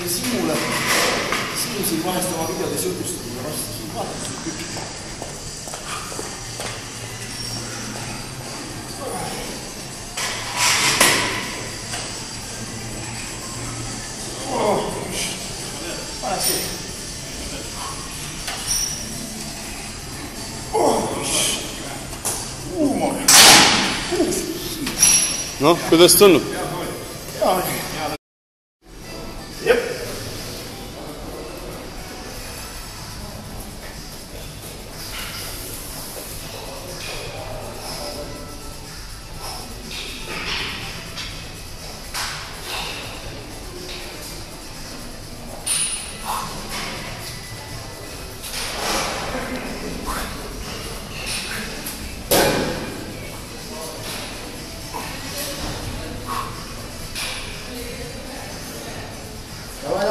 Siimule, Siim siin vahest oma videodes jutustab mulle vastu, siin vaadake siin tükki. Pane see. Noh, kuidas tundub? Jep. Давай,